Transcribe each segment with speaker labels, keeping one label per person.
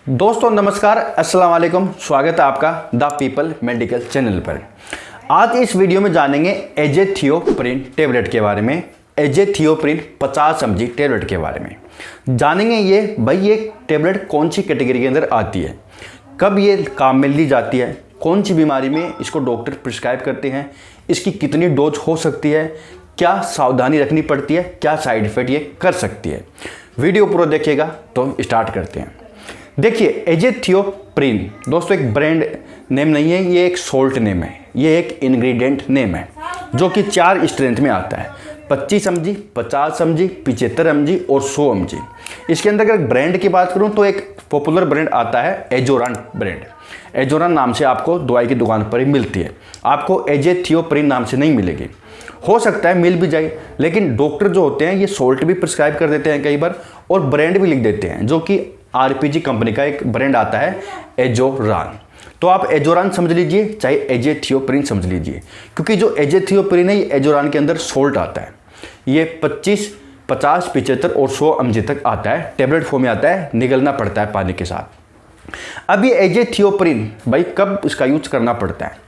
Speaker 1: दोस्तों नमस्कार, अस्सलाम वालेकुम। स्वागत है आपका द पीपल मेडिकल चैनल पर। आज इस वीडियो में जानेंगे एजेथियोप्रिन टेबलेट के बारे में, एजेथियोप्रिन 50 mg टेबलेट के बारे में जानेंगे। ये टेबलेट कौन सी कैटेगरी के अंदर आती है, कब ये काम में ली जाती है, कौन सी बीमारी में इसको डॉक्टर प्रिस्क्राइब करते हैं, इसकी कितनी डोज हो सकती है, क्या सावधानी रखनी पड़ती है, क्या साइड इफेक्ट ये कर सकती है। वीडियो पूरा देखिएगा तो स्टार्ट करते हैं। देखिए, एजेथियोप्रिन दोस्तों एक ब्रांड नेम नहीं है, ये एक सोल्ट नेम है, ये एक इंग्रेडिएंट नेम है जो कि 4 स्ट्रेंथ में आता है, 25 mg, 50 mg, 75 mg और 100 mg। इसके अंदर अगर ब्रांड की बात करूं तो एक पॉपुलर ब्रांड आता है एजोरन ब्रांड। एजोरन नाम से आपको दवाई की दुकान पर ही मिलती है, आपको एजेथियोप्रिन नाम से नहीं मिलेगी। हो सकता है मिल भी जाए, लेकिन डॉक्टर जो होते हैं ये सोल्ट भी प्रिस्क्राइब कर देते हैं कई बार और ब्रांड भी लिख देते हैं, जो कि आरपीजी कंपनी का एक ब्रांड आता है एजोरन। तो आप एजोरन समझ लीजिए, चाहे एजेथियोप्रिन समझ लीजिए, क्योंकि जो एजेथियोप्रिन है ये एजोरन के अंदर सोल्ट आता है। ये 25, 50, 75 और 100 mg तक आता है, टेबलेट फॉर्म में आता है, निगलना पड़ता है पानी के साथ। अब ये एजेथियोप्रिन भाई कब इसका यूज करना पड़ता है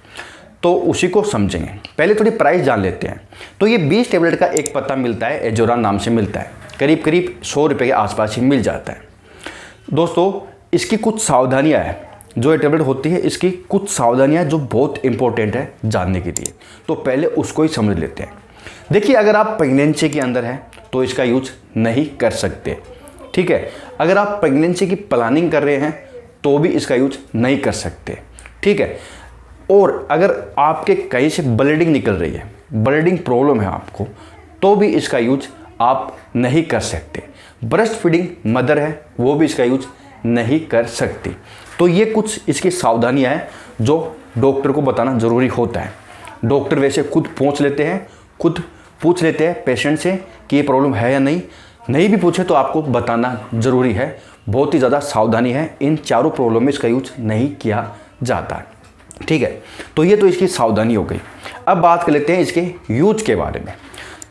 Speaker 1: तो उसी को समझेंगे। पहले थोड़ी प्राइस जान लेते हैं। तो ये 20 टेबलेट का एक पत्ता मिलता है, एजोरन नाम से मिलता है, करीब करीब 100 रुपये के आसपास ही मिल जाता है। दोस्तों इसकी कुछ सावधानियां हैं, जो ये टेबलेट होती है इसकी कुछ सावधानियां जो बहुत इंपॉर्टेंट है जानने के लिए, तो पहले उसको ही समझ लेते हैं। देखिए, अगर आप प्रेगनेंसी के अंदर हैं तो इसका यूज नहीं कर सकते, ठीक है। अगर आप प्रेगनेंसी की प्लानिंग कर रहे हैं तो भी इसका यूज नहीं कर सकते, ठीक है। और अगर आपके कहीं से ब्लीडिंग निकल रही है, ब्लीडिंग प्रॉब्लम है आपको, तो भी इसका यूज आप नहीं कर सकते। ब्रेस्ट फीडिंग मदर है वो भी इसका यूज नहीं कर सकती। तो ये कुछ इसकी सावधानियां हैं जो डॉक्टर को बताना ज़रूरी होता है। डॉक्टर वैसे खुद पूछ लेते हैं पेशेंट से कि ये प्रॉब्लम है या नहीं भी पूछे तो आपको बताना ज़रूरी है। बहुत ही ज़्यादा सावधानी है, इन चारों प्रॉब्लम में इसका यूज नहीं किया जाता, ठीक है। तो ये तो इसकी सावधानी हो गई। अब बात कर लेते हैं इसके यूज के बारे में।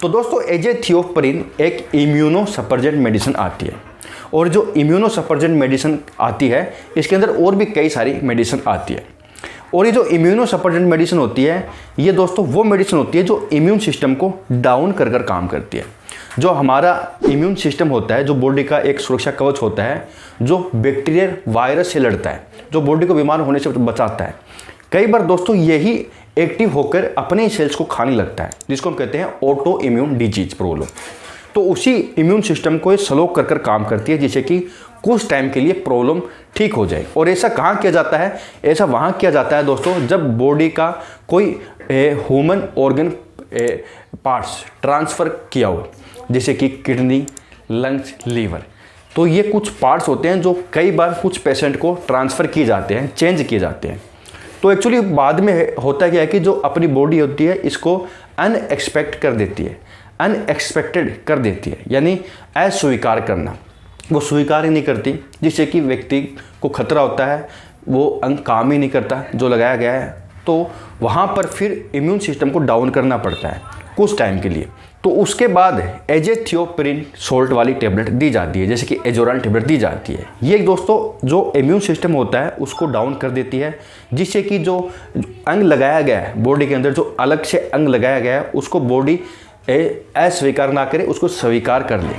Speaker 1: तो दोस्तों एजेथियोप्रिन एक इम्यूनो सप्रेसेंट मेडिसिन आती है, और जो इम्यूनो सप्रेसेंट मेडिसिन आती है इसके अंदर और भी कई सारी मेडिसिन आती है। और ये जो इम्यूनो सप्रेसेंट मेडिसिन होती है ये दोस्तों वो मेडिसिन होती है जो इम्यून सिस्टम को डाउन कर काम करती है। जो हमारा इम्यून सिस्टम होता है, जो बॉडी का एक सुरक्षा कवच होता है, जो बैक्टीरिया वायरस से लड़ता है, जो बॉडी को बीमार होने से बचाता है, कई बार दोस्तों यही एक्टिव होकर अपने सेल्स को खाने लगता है, जिसको हम कहते हैं ऑटो इम्यून डिजीज प्रॉब्लम। तो उसी इम्यून सिस्टम को ये स्लो कर काम करती है, जिससे कि कुछ टाइम के लिए प्रॉब्लम ठीक हो जाए। और ऐसा कहाँ किया जाता है? ऐसा वहाँ किया जाता है दोस्तों जब बॉडी का कोई ह्यूमन ऑर्गन पार्ट्स ट्रांसफ़र किया हो, जैसे कि किडनी, लंग्स, लीवर। तो ये कुछ पार्ट्स होते हैं जो कई बार कुछ पेशेंट को ट्रांसफ़र किए जाते हैं, चेंज किए जाते हैं। तो एक्चुअली बाद में होता क्या है कि जो अपनी बॉडी होती है इसको अनएक्सपेक्टेड कर देती है, यानी अस्वीकार करना, वो स्वीकार ही नहीं करती, जिससे कि व्यक्ति को खतरा होता है, वो अंग काम ही नहीं करता जो लगाया गया है। तो वहाँ पर फिर इम्यून सिस्टम को डाउन करना पड़ता है कुछ टाइम के लिए। तो उसके बाद एजेथियोप्रिन सोल्ट वाली टेबलेट दी जाती है, जैसे कि एजोरन टेबलेट दी जाती है। ये दोस्तों जो इम्यून सिस्टम होता है उसको डाउन कर देती है, जिससे कि जो अंग लगाया गया है बॉडी के अंदर, जो अलग से अंग लगाया गया है उसको बॉडी अस्वीकार ना करे, उसको स्वीकार कर ले।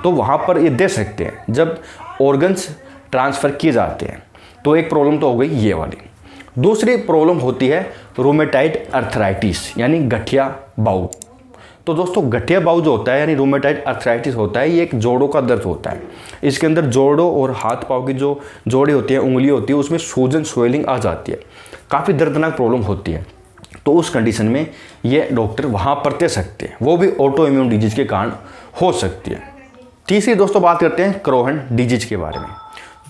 Speaker 1: तो वहाँ पर ये दे सकते हैं जब ऑर्गन्स ट्रांसफ़र किए जाते हैं। तो एक प्रॉब्लम तो हो गई ये वाली। दूसरी प्रॉब्लम होती है रूमेटाइड अर्थराइटिस, यानी गठिया बाउ। तो दोस्तों गठिया बाउ जो होता है यानी रूमेटाइड अर्थराइटिस होता है, ये एक जोड़ों का दर्द होता है। इसके अंदर जोड़ों और हाथ पाँव की जो जोड़े होती हैं, उंगली होती है, उसमें सूजन स्वेलिंग आ जाती है, काफ़ी दर्दनाक प्रॉब्लम होती है। तो उस कंडीशन में ये डॉक्टर वहाँ पर दे सकते हैं, वो भी ऑटो इम्यून डिजीज के कारण हो सकती है। तीसरी दोस्तों बात करते हैं क्रोहन डिजीज के बारे में।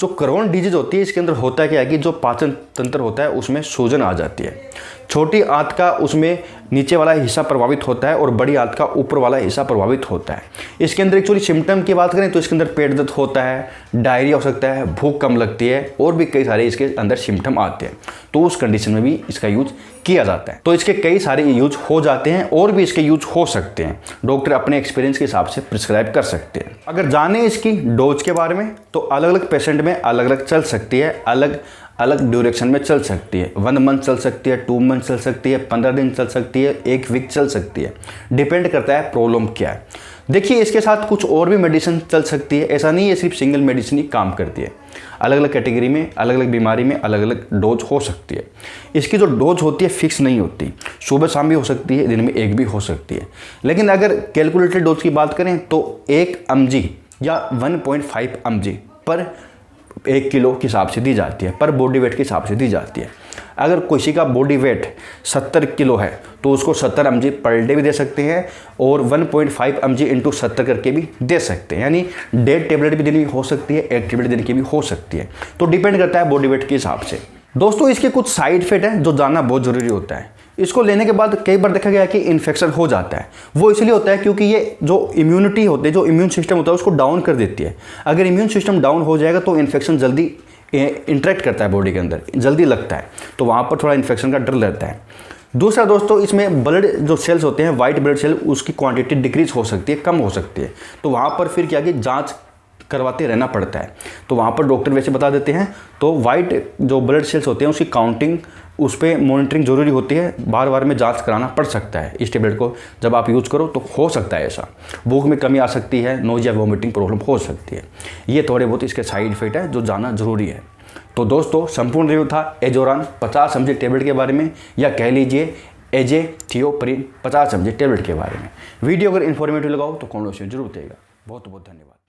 Speaker 1: जो क्रोहन डिजीज होती है इसके अंदर होता क्या है कि जो पाचन तंत्र होता है उसमें सूजन आ जाती है, छोटी आंत का उसमें नीचे वाला हिस्सा प्रभावित होता है और बड़ी आंत का ऊपर वाला हिस्सा प्रभावित होता है। इसके अंदर एक्चुअली सिम्टम की बात करें तो इसके अंदर पेट दर्द होता है, डायरिया हो सकता है, भूख कम लगती है और भी कई सारे इसके अंदर सिम्टम आते हैं। तो उस कंडीशन में भी इसका यूज किया जाता है। तो इसके कई सारे यूज हो जाते हैं और भी इसके यूज हो सकते हैं। डॉक्टर अपने एक्सपीरियंस के हिसाब से प्रिस्क्राइब कर सकते हैं। अगर जाने इसकी डोज के बारे में तो अलग अलग पेशेंट में अलग अलग चल सकती है, अलग अलग ड्यूरेक्शन में चल सकती है। 1 मंथ चल सकती है, 2 मंथ चल सकती है, 15 दिन चल सकती है, 1 वीक चल सकती है। डिपेंड करता है प्रॉब्लम क्या है। देखिए इसके साथ कुछ और भी मेडिसिन चल सकती है, ऐसा नहीं है सिर्फ सिंगल मेडिसिन ही काम करती है। अलग अलग कैटेगरी में, अलग अलग बीमारी में अलग अलग डोज हो सकती है। इसकी जो डोज होती है फिक्स नहीं होती, सुबह शाम भी हो सकती है, दिन में 1 भी हो सकती है। लेकिन अगर कैलकुलेटेड डोज की बात करें तो 1 mg या 1.5 mg पर 1 किलो के हिसाब से दी जाती है, पर बॉडी वेट के हिसाब से दी जाती है। अगर किसी का बॉडी वेट 70 किलो है तो उसको 70 mg पर डे भी दे सकते हैं और 1.5 mg इंटू 70 करके भी दे सकते हैं। यानी 1.5 टेबलेट भी देनी हो सकती है, 1 टेबलेट देने की भी हो सकती है। तो डिपेंड करता है बॉडी वेट के हिसाब से। दोस्तों इसके कुछ साइड इफेक्ट हैं जो जानना बहुत ज़रूरी होता है। इसको लेने के बाद कई बार देखा गया कि इन्फेक्शन हो जाता है। वो इसलिए होता है क्योंकि ये जो इम्यूनिटी होती है, जो इम्यून सिस्टम होता है उसको डाउन कर देती है। अगर इम्यून सिस्टम डाउन हो जाएगा तो इन्फेक्शन जल्दी इंटरेक्ट करता है बॉडी के अंदर, जल्दी लगता है, तो वहाँ पर थोड़ा इन्फेक्शन का डर रहता है। दूसरा दोस्तों इसमें ब्लड जो सेल्स होते हैं, वाइट ब्लड सेल, उसकी क्वांटिटी डिक्रीज हो सकती है, कम हो सकती है। तो वहाँ पर फिर क्या कि जांच करवाते रहना पड़ता है। तो वहाँ पर डॉक्टर वैसे बता देते हैं। तो वाइट जो ब्लड सेल्स होते हैं उसकी काउंटिंग, उस पर मॉनिटरिंग जरूरी होती है। बार बार में जांच कराना पड़ सकता है। इस टेबलेट को जब आप यूज़ करो तो हो सकता है ऐसा, भूख में कमी आ सकती है, नोजिया वोमिटिंग प्रॉब्लम हो सकती है। ये थोड़े बहुत इसके साइड इफेक्ट है जो जानना जरूरी है। तो दोस्तों संपूर्ण रिव्यू था एजोरान 50 mg टेबलेट के बारे में, या कह लीजिए एजेथियोप्रिन 50 mg टेबलेट के बारे में। वीडियो अगर इन्फॉर्मेटिव लगा हो तो कमेंट में जरूर बताइएगा। बहुत बहुत धन्यवाद।